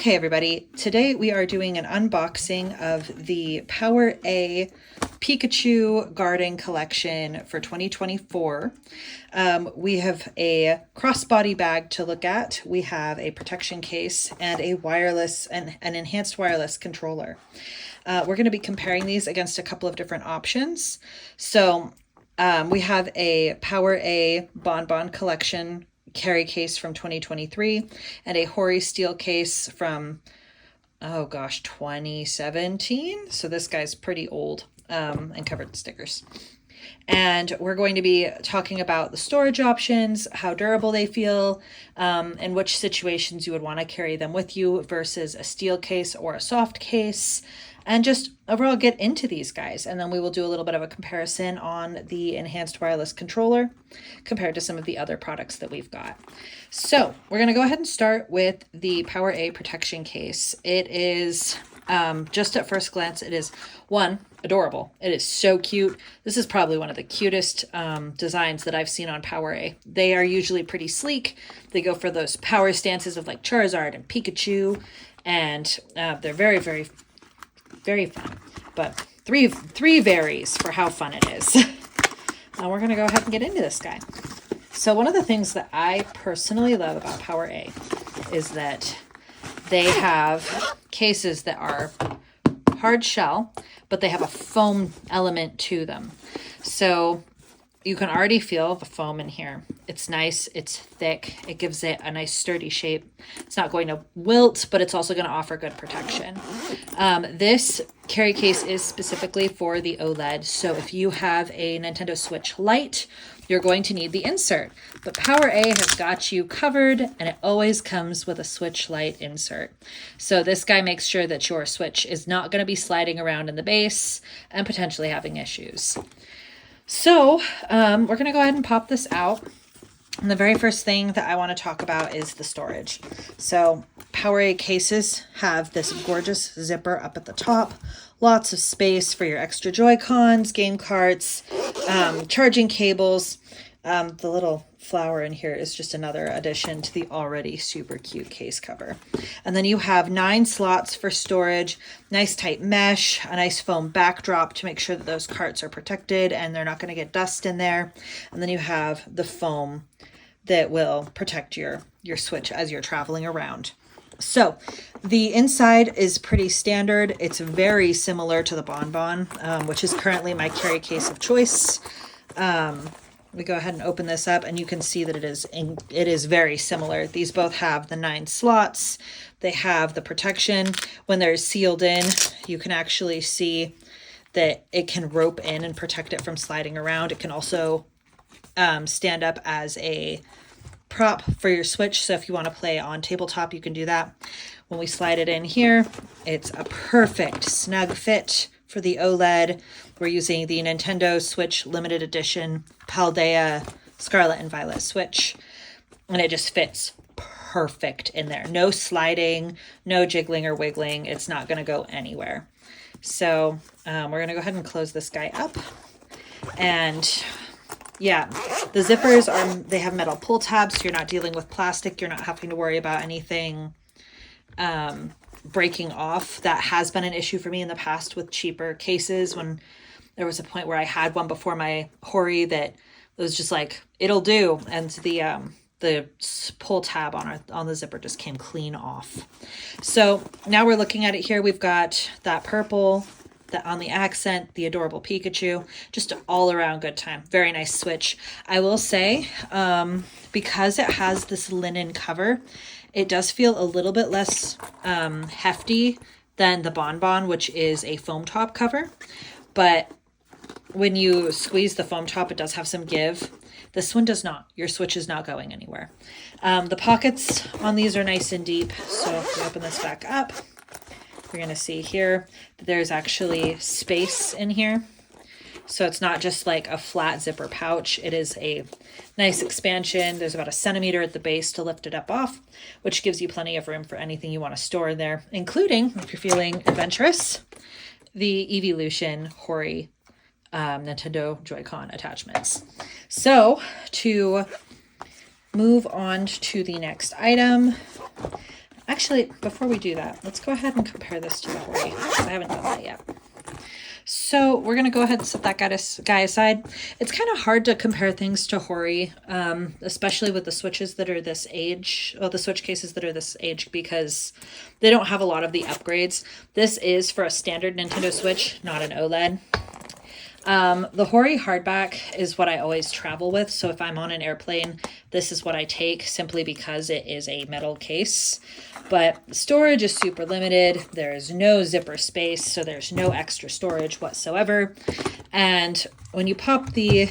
Okay, everybody, today we are doing an unboxing of the PowerA Pikachu Garden Collection for 2024. We have a crossbody bag to look at. We have a protection case and a wireless and an enhanced wireless controller. We're going to be comparing these against a couple of different options. So we have a PowerA Bonbon Collection carry case from 2023 and a Hori steel case from 2017. So this guy's pretty old and covered in stickers. And we're going to be talking about the storage options, how durable they feel, and which situations you would want to carry them with you versus a steel case or a soft case, and just overall get into these guys. And then we will do a little bit of a comparison on the enhanced wireless controller compared to some of the other products that we've got. So we're going to go ahead and start with the PowerA protection case. It is, just at first glance, it is adorable. It is so cute. This is probably one of the cutest designs that I've seen on PowerA. They are usually pretty sleek. They go for those power stances of like Charizard and Pikachu, and they're very, very, very fun. But three varies for how fun it is. Now we're going to go ahead and get into this guy. So one of the things that I personally love about PowerA is that they have cases that are hard shell, but they have a foam element to them. So you can already feel the foam in here. It's nice, it's thick, it gives it a nice sturdy shape. It's not going to wilt, but it's also going to offer good protection. This carry case is specifically for the OLED. So if you have a Nintendo Switch Lite, you're going to need the insert. But PowerA has got you covered, and it always comes with a Switch Lite insert. So this guy makes sure that your Switch is not going to be sliding around in the base and potentially having issues. So we're going to go ahead and pop this out. And the very first thing that I want to talk about is the storage. So PowerA cases have this gorgeous zipper up at the top, lots of space for your extra Joy-Cons, game carts, charging cables. The little flower in here is just another addition to the already super cute case cover. And then you have 9 slots for storage, nice tight mesh, a nice foam backdrop to make sure that those carts are protected and they're not going to get dust in there. And then you have the foam that will protect your Switch as you're traveling around. So the inside is pretty standard. It's very similar to the Bonbon, which is currently my carry case of choice. We go ahead and open this up and you can see that it is very similar. These both have the 9 slots. They have the protection. When they're sealed in, you can actually see that it can rope in and protect it from sliding around. It can also stand up as a prop for your Switch. So if you want to play on tabletop, you can do that. When we slide it in here, it's a perfect snug fit for the OLED. We're using the Nintendo Switch Limited Edition Paldea Scarlet and Violet Switch, and it just fits perfect in there. No sliding, no jiggling or wiggling. It's not going to go anywhere. So we're going to go ahead and close this guy up. And yeah, the zippers they have metal pull tabs, so you're not dealing with plastic. You're not having to worry about anything breaking off. That has been an issue for me in the past with cheaper cases, when there was a point where I had one before my Hori that was just like, it'll do. And the pull tab on the zipper just came clean off. So now we're looking at it here. We've got that purple, that on the accent, the adorable Pikachu, just an all around good time. Very nice Switch. I will say, because it has this linen cover, it does feel a little bit less hefty than the Bonbon, which is a foam top cover. But when you squeeze the foam top, it does have some give. This one does not. Your Switch is not going anywhere. The pockets on these are nice and deep. So if we open this back up, we're going to see here that there's actually space in here. So it's not just like a flat zipper pouch. It is a nice expansion. There's about 1 centimeter at the base to lift it up off, which gives you plenty of room for anything you want to store in there, including, if you're feeling adventurous, the Evolution Hori Nintendo Joy-Con attachments. So to move on to the next item, Actually, before we do that, let's go ahead and compare this to the Hori. I haven't done that yet. So we're going to go ahead and set that guy aside. It's kind of hard to compare things to Hori, especially with the Switches that are this age, the Switch cases that are this age, because they don't have a lot of the upgrades. This is for a standard Nintendo Switch, not an OLED. The Hori hardback is what I always travel with. So if I'm on an airplane, this is what I take simply because it is a metal case. But storage is super limited. There's no zipper space, so there's no extra storage whatsoever. And when you pop the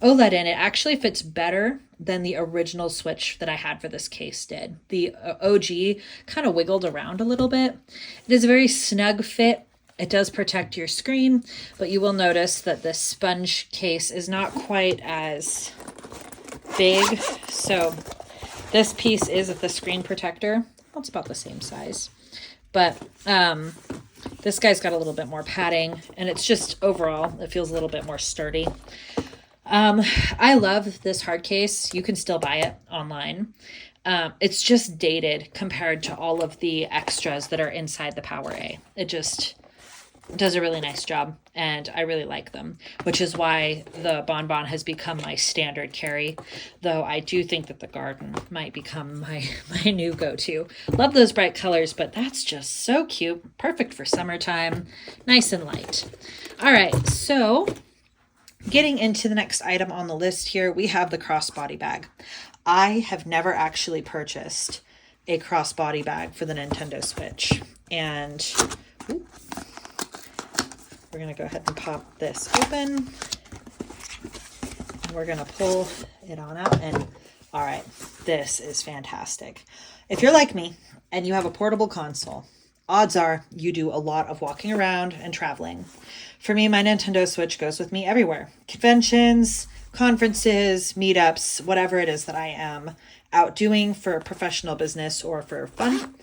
OLED in, it actually fits better than the original Switch that I had for this case did. The OG kind of wiggled around a little bit. It is a very snug fit. It does protect your screen, but you will notice that the sponge case is not quite as big. So this piece is the screen protector. Well, it's about the same size, but this guy's got a little bit more padding, and it's just overall, it feels a little bit more sturdy. I love this hard case. You can still buy it online. It's just dated compared to all of the extras that are inside the PowerA. It just does a really nice job, and I really like them, which is why the Bonbon has become my standard carry, though I do think that the Garden might become my new go-to. Love those bright colors, but that's just so cute. Perfect for summertime, nice and light. All right, so getting into the next item on the list here, we have the crossbody bag. I have never actually purchased a crossbody bag for the Nintendo Switch, and we're going to go ahead and pop this open. And we're going to pull it on out. And all right, this is fantastic. If you're like me and you have a portable console, odds are you do a lot of walking around and traveling. For me, my Nintendo Switch goes with me everywhere. Conventions, conferences, meetups, whatever it is that I am out doing for professional business or for fun.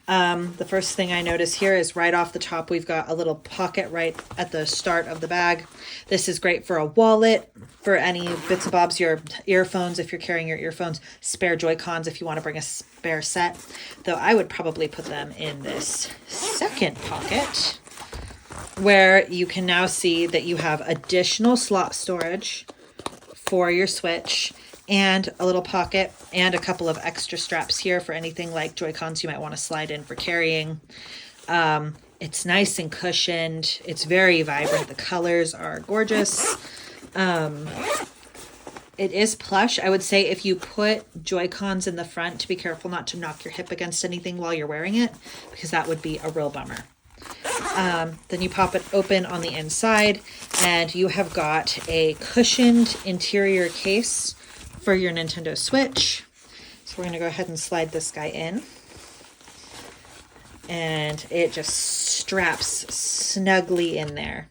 The first thing I notice here is right off the top, we've got a little pocket right at the start of the bag. This is great for a wallet, for any bits and bobs, your earphones, if you're carrying your earphones, spare Joy-Cons if you want to bring a spare set, though I would probably put them in this second pocket, where you can now see that you have additional slot storage for your Switch, and a little pocket and a couple of extra straps here for anything like Joy-Cons you might want to slide in for carrying. It's nice and cushioned. It's very vibrant. The colors are gorgeous. It is plush. I would say if you put Joy-Cons in the front, to be careful not to knock your hip against anything while you're wearing it, because that would be a real bummer. Then you pop it open on the inside, and you have got a cushioned interior case for your Nintendo Switch. So we're going to go ahead and slide this guy in, and it just straps snugly in there.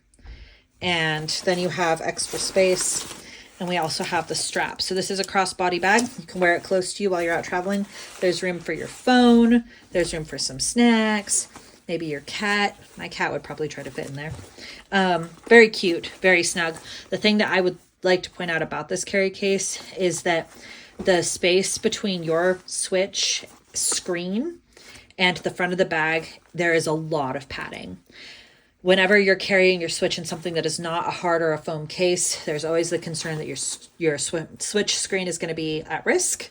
And then you have extra space, and we also have the strap. So this is a crossbody bag. You can wear it close to you while you're out traveling. There's room for your phone. There's room for some snacks, maybe your cat. My cat would probably try to fit in there. Very cute, very snug. The thing that I would like to point out about this carry case is that the space between your Switch screen and the front of the bag, there is a lot of padding. Whenever you're carrying your Switch in something that is not a hard or a foam case, there's always the concern that your Switch screen is going to be at risk.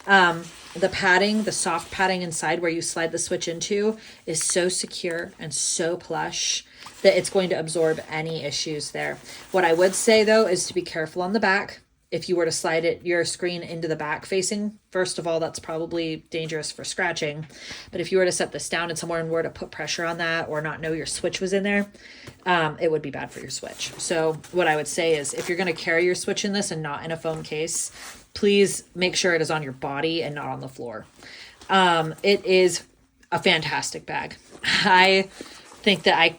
The padding, the soft padding inside where you slide the Switch into, is so secure and so plush that it's going to absorb any issues there. What I would say, though, is to be careful on the back. If you were to slide your screen into the back facing, first of all, that's probably dangerous for scratching. But if you were to set this down and someone were to put pressure on that or not know your Switch was in there, it would be bad for your Switch. So what I would say is, if you're going to carry your Switch in this and not in a foam case, please make sure it is on your body and not on the floor. It is a fantastic bag. I think that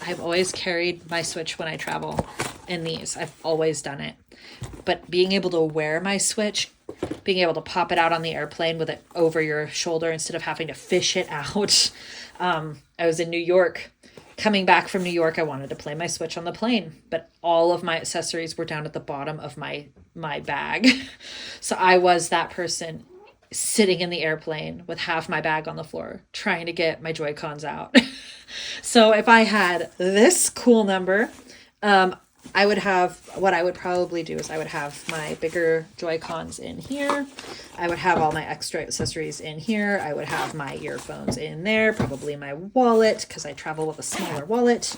I've always carried my Switch when I travel in these. I've always done it. But being able to wear my Switch, being able to pop it out on the airplane with it over your shoulder instead of having to fish it out. I was in New York. Coming back from New York, I wanted to play my Switch on the plane, but all of my accessories were down at the bottom of my bag. So I was that person sitting in the airplane with half my bag on the floor trying to get my Joy-Cons out. So if I had this cool number, I would have, what I would probably do is I would have my bigger Joy-Cons in here. I would have all my extra accessories in here. I would have my earphones in there, probably my wallet, because I travel with a smaller wallet.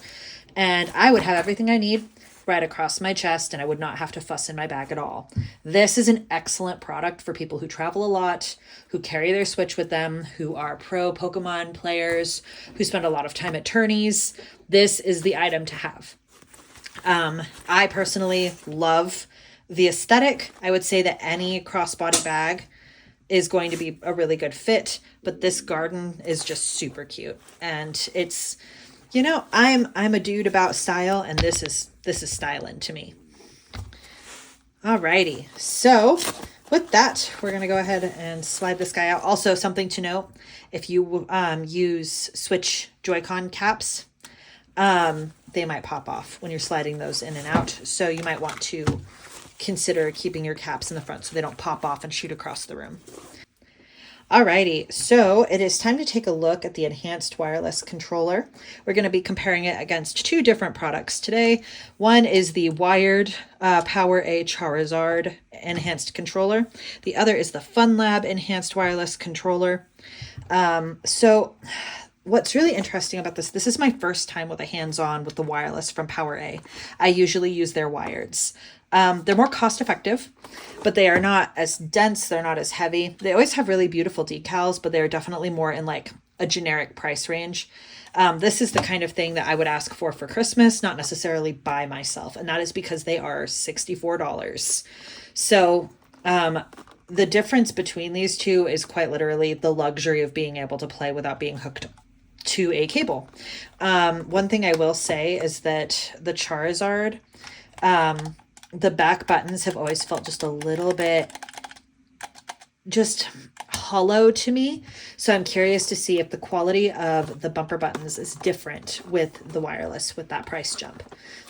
And I would have everything I need right across my chest, and I would not have to fuss in my bag at all. This is an excellent product for people who travel a lot, who carry their Switch with them, who are pro Pokemon players, who spend a lot of time at tourneys. This is the item to have. I personally love the aesthetic. I would say that any crossbody bag is going to be a really good fit, but this garden is just super cute. And it's, you know, I'm a dude about style, and this is styling to me. Alrighty, so with that, we're gonna go ahead and slide this guy out. Also, something to note, if you use Switch Joy-Con caps, they might pop off when you're sliding those in and out. So you might want to consider keeping your caps in the front so they don't pop off and shoot across the room. Alrighty, so it is time to take a look at the enhanced wireless controller. We're going to be comparing it against two different products today. One is the wired PowerA Charizard enhanced controller. The other is the FunLab enhanced wireless controller. So what's really interesting about this is my first time with a hands-on with the wireless from PowerA. I usually use their wireds. They're more cost effective, but they are not as dense. They're not as heavy. They always have really beautiful decals, but they're definitely more in like a generic price range. This is the kind of thing that I would ask for Christmas, not necessarily buy myself. And that is because they are $64. So, the difference between these two is quite literally the luxury of being able to play without being hooked to a cable. One thing I will say is that the Charizard, the back buttons have always felt just a little bit just hollow to me. So I'm curious to see if the quality of the bumper buttons is different with the wireless with that price jump.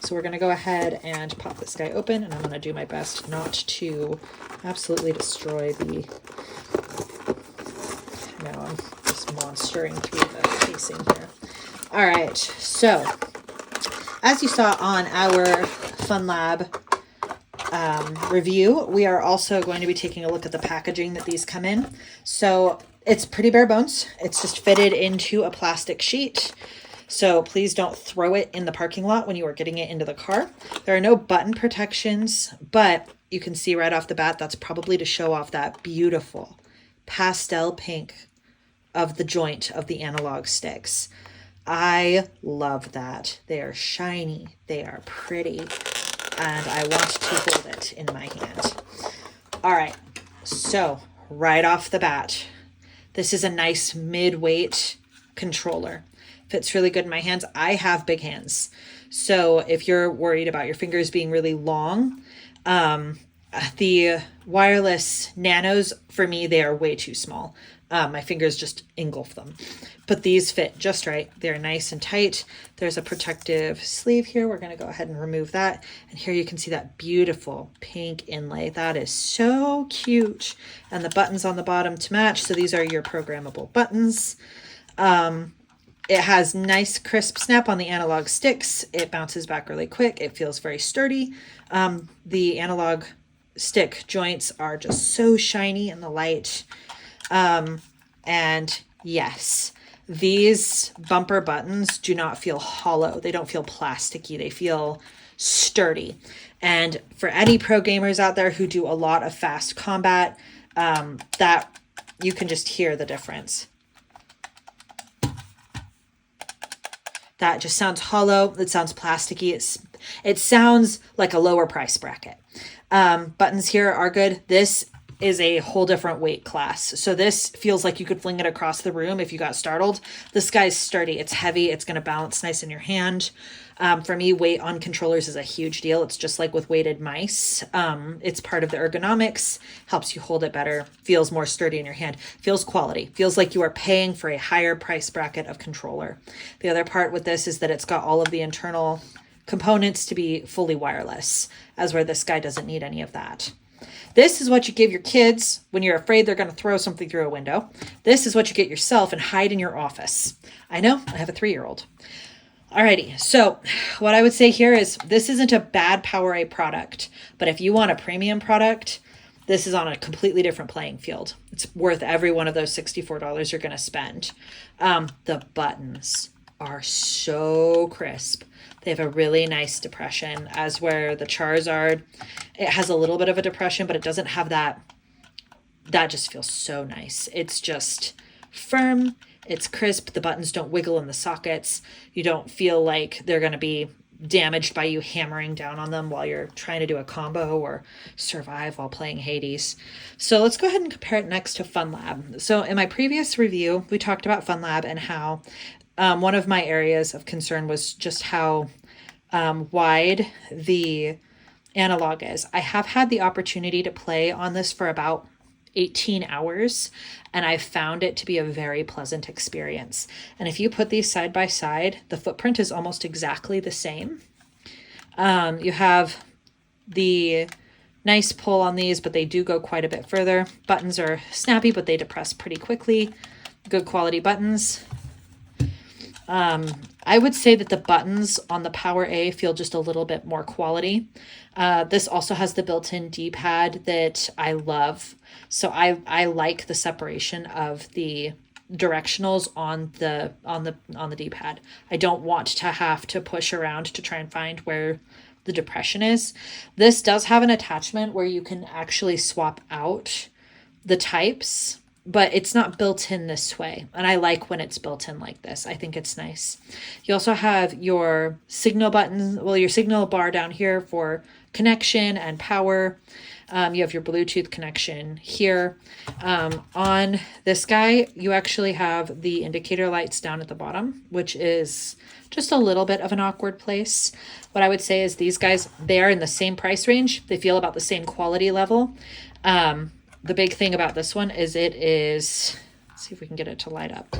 So we're going to go ahead and pop this guy open, and I'm going to do my best not to absolutely destroy the... No, I'm just monstering through the casing here. All right, so as you saw on our FunLab review, we are also going to be taking a look at the packaging that these come in. So it's pretty bare bones. It's just fitted into a plastic sheet. So please don't throw it in the parking lot when you are getting it into the car. There are no button protections, but you can see right off the bat, that's probably to show off that beautiful pastel pink of the joint of the analog sticks. I love that. They are shiny. They are pretty. And I want to hold it in my hand. All right, so right off the bat, this is a nice mid-weight controller. Fits really good in my hands. I have big hands. So if you're worried about your fingers being really long, the wireless nanos, for me, they are way too small. My fingers just engulf them. But these fit just right. They're nice and tight. There's a protective sleeve here. We're going to go ahead and remove that. And here you can see that beautiful pink inlay. That is so cute. And the buttons on the bottom to match. So these are your programmable buttons. It has nice crisp snap on the analog sticks. It bounces back really quick. It feels very sturdy. The analog stick joints are just so shiny in the light. And yes, these bumper buttons do not feel hollow. They don't feel plasticky. They feel sturdy. And for any pro gamers out there who do a lot of fast combat, that you can just hear the difference. That just sounds hollow. It sounds plasticky. It sounds like a lower price bracket. Buttons here are good. This is a whole different weight class. So this feels like you could fling it across the room if you got startled. This guy's sturdy. It's heavy. It's going to bounce nice in your hand. For me, weight on controllers is a huge deal. It's just like with weighted mice. It's part of the ergonomics, helps you hold it better, feels more sturdy in your hand, feels quality, feels like you are paying for a higher price bracket of controller. The other part with this is that it's got all of the internal components to be fully wireless, as where this guy doesn't need any of that. This is what you give your kids when you're afraid they're going to throw something through a window. This is what you get yourself and hide in your office. I know, I have a 3-year-old. Alrighty, so what I would say here is this isn't a bad PowerA product, but if you want a premium product, this is on a completely different playing field. It's worth every one of those $64 you're going to spend. The buttons are so crisp. They have a really nice depression, as where the Charizard, it has a little bit of a depression, but it doesn't have that. That just feels so nice. It's just firm. It's crisp. The buttons don't wiggle in the sockets. You don't feel like they're going to be damaged by you hammering down on them while you're trying to do a combo or survive while playing Hades. So let's go ahead and compare it next to FunLab. So in my previous review, we talked about FunLab and how one of my areas of concern was just how wide the analog is. I have had the opportunity to play on this for about 18 hours, and I found it to be a very pleasant experience. And if you put these side by side, the footprint is almost exactly the same. You have the nice pull on these, but they do go quite a bit further. Buttons are snappy, but they depress pretty quickly. Good quality buttons. I would say that the buttons on the PowerA feel just a little bit more quality. This also has the built-in D-pad that I love. So I like the separation of the directionals on the D-pad. I don't want to have to push around to try and find where the depression is. This does have an attachment where you can actually swap out the types, but it's not built in this way. And I like when it's built in like this. I think it's nice. You also have your signal button, well, your signal bar down here for connection and power. You have your Bluetooth connection here. On this guy, you actually have the indicator lights down at the bottom, which is just a little bit of an awkward place. What I would say is these guys, they are in the same price range. They feel about the same quality level. The big thing about this one is it is, let's see if we can get it to light up.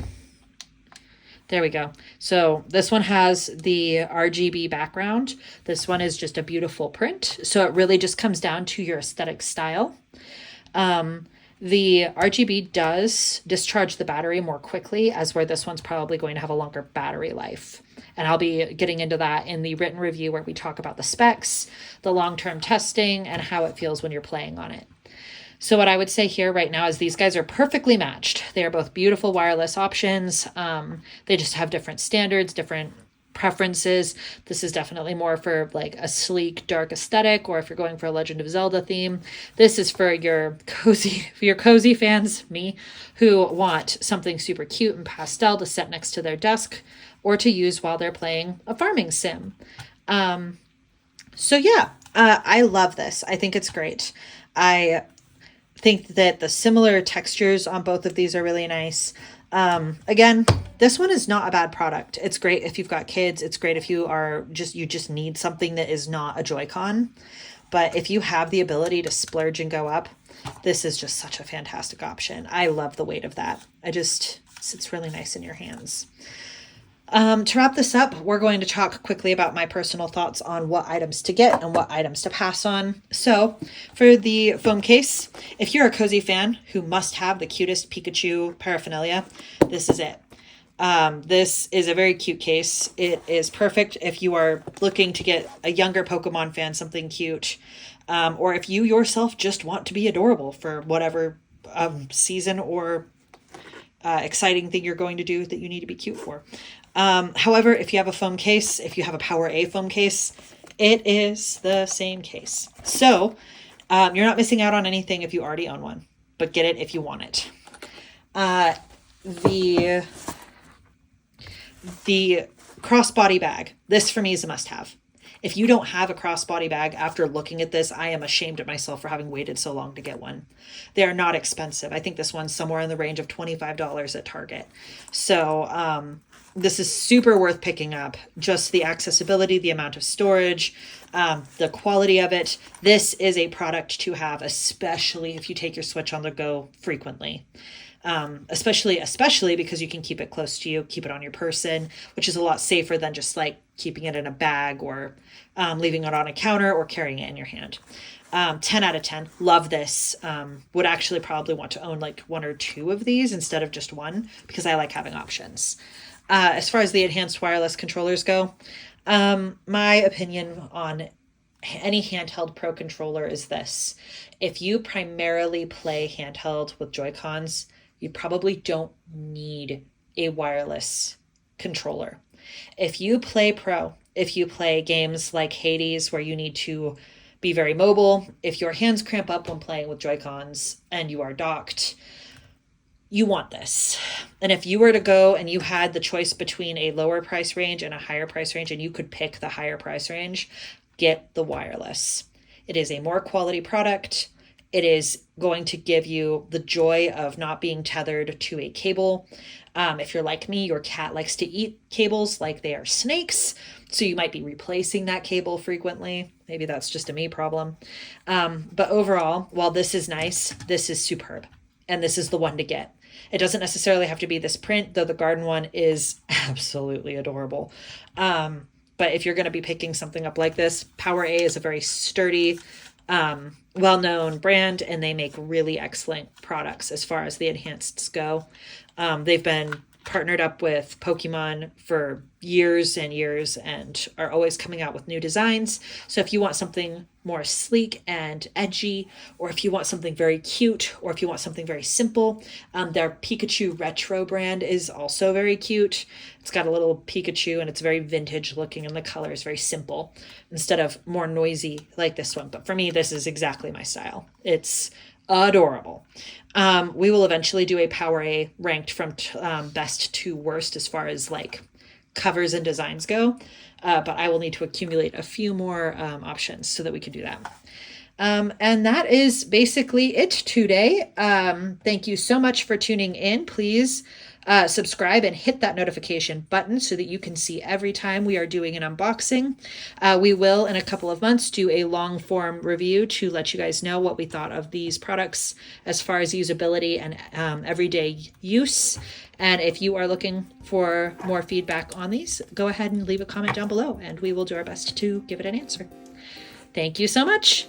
There we go. So this one has the RGB background. This one is just a beautiful print. So it really just comes down to your aesthetic style. The RGB does discharge the battery more quickly, as where this one's probably going to have a longer battery life. And I'll be getting into that in the written review where we talk about the specs, the long-term testing, and how it feels when you're playing on it. So what I would say here right now is these guys are perfectly matched. They are both beautiful wireless options. They just have different standards, different preferences. This is definitely more for like a sleek, dark aesthetic, or if you're going for a Legend of Zelda theme. This is for your cozy fans, me, who want something super cute and pastel to set next to their desk or to use while they're playing a farming sim. So yeah, I love this. I think it's great. I think that the similar textures on both of these are really nice. Again, this one is not a bad product. It's great if you've got kids. It's great if you just need something that is not a Joy-Con. But if you have the ability to splurge and go up, this is just such a fantastic option. I love the weight of that. It sits really nice in your hands. To wrap this up, we're going to talk quickly about my personal thoughts on what items to get and what items to pass on. So for the foam case, if you're a cozy fan who must have the cutest Pikachu paraphernalia, this is it. This is a very cute case. It is perfect if you are looking to get a younger Pokemon fan something cute, or if you yourself just want to be adorable for whatever season or exciting thing you're going to do that you need to be cute for. However, if you have a foam case, if you have a PowerA foam case, it is the same case. So you're not missing out on anything if you already own one, but get it if you want it. The crossbody bag, this for me is a must-have. If you don't have a crossbody bag after looking at this, I am ashamed of myself for having waited so long to get one. They are not expensive. I think this one's somewhere in the range of $25 at Target. So this is super worth picking up. Just the accessibility, the amount of storage, the quality of it. This is a product to have, especially if you take your Switch on the go frequently. Especially because you can keep it close to you, keep it on your person, which is a lot safer than just like keeping it in a bag or leaving it on a counter or carrying it in your hand. 10 out of 10. Love this. Would actually probably want to own like one or two of these instead of just one because I like having options. As far as the enhanced wireless controllers go, my opinion on any handheld pro controller is this. If you primarily play handheld with Joy-Cons, you probably don't need a wireless controller. If you play pro, if you play games like Hades where you need to be very mobile, if your hands cramp up when playing with Joy-Cons and you are docked, you want this. And if you were to go and you had the choice between a lower price range and a higher price range and you could pick the higher price range, get the wireless. It is a more quality product. It is going to give you the joy of not being tethered to a cable. If you're like me, your cat likes to eat cables like they are snakes. So you might be replacing that cable frequently. Maybe that's just a me problem. But overall, while this is nice, this is superb. And this is the one to get. It doesn't necessarily have to be this print, though the garden one is absolutely adorable. But if you're going to be picking something up like this, PowerA is a very sturdy, well-known brand, and they make really excellent products as far as the enhanceds go. They've been partnered up with Pokemon for years and years and are always coming out with new designs. So if you want something more sleek and edgy, or if you want something very cute, or if you want something very simple, their Pikachu Retro brand is also very cute. It's got a little Pikachu and it's very vintage looking and the color is very simple instead of more noisy like this one. But for me, this is exactly my style. It's adorable. We will eventually do a PowerA ranked from best to worst as far as like covers and designs go. But I will need to accumulate a few more options so that we can do that. And that is basically it today. Thank you so much for tuning in. Please subscribe and hit that notification button so that you can see every time we are doing an unboxing. We will, in a couple of months, do a long form review to let you guys know what we thought of these products as far as usability and everyday use. And if you are looking for more feedback on these, go ahead and leave a comment down below and we will do our best to give it an answer. Thank you so much.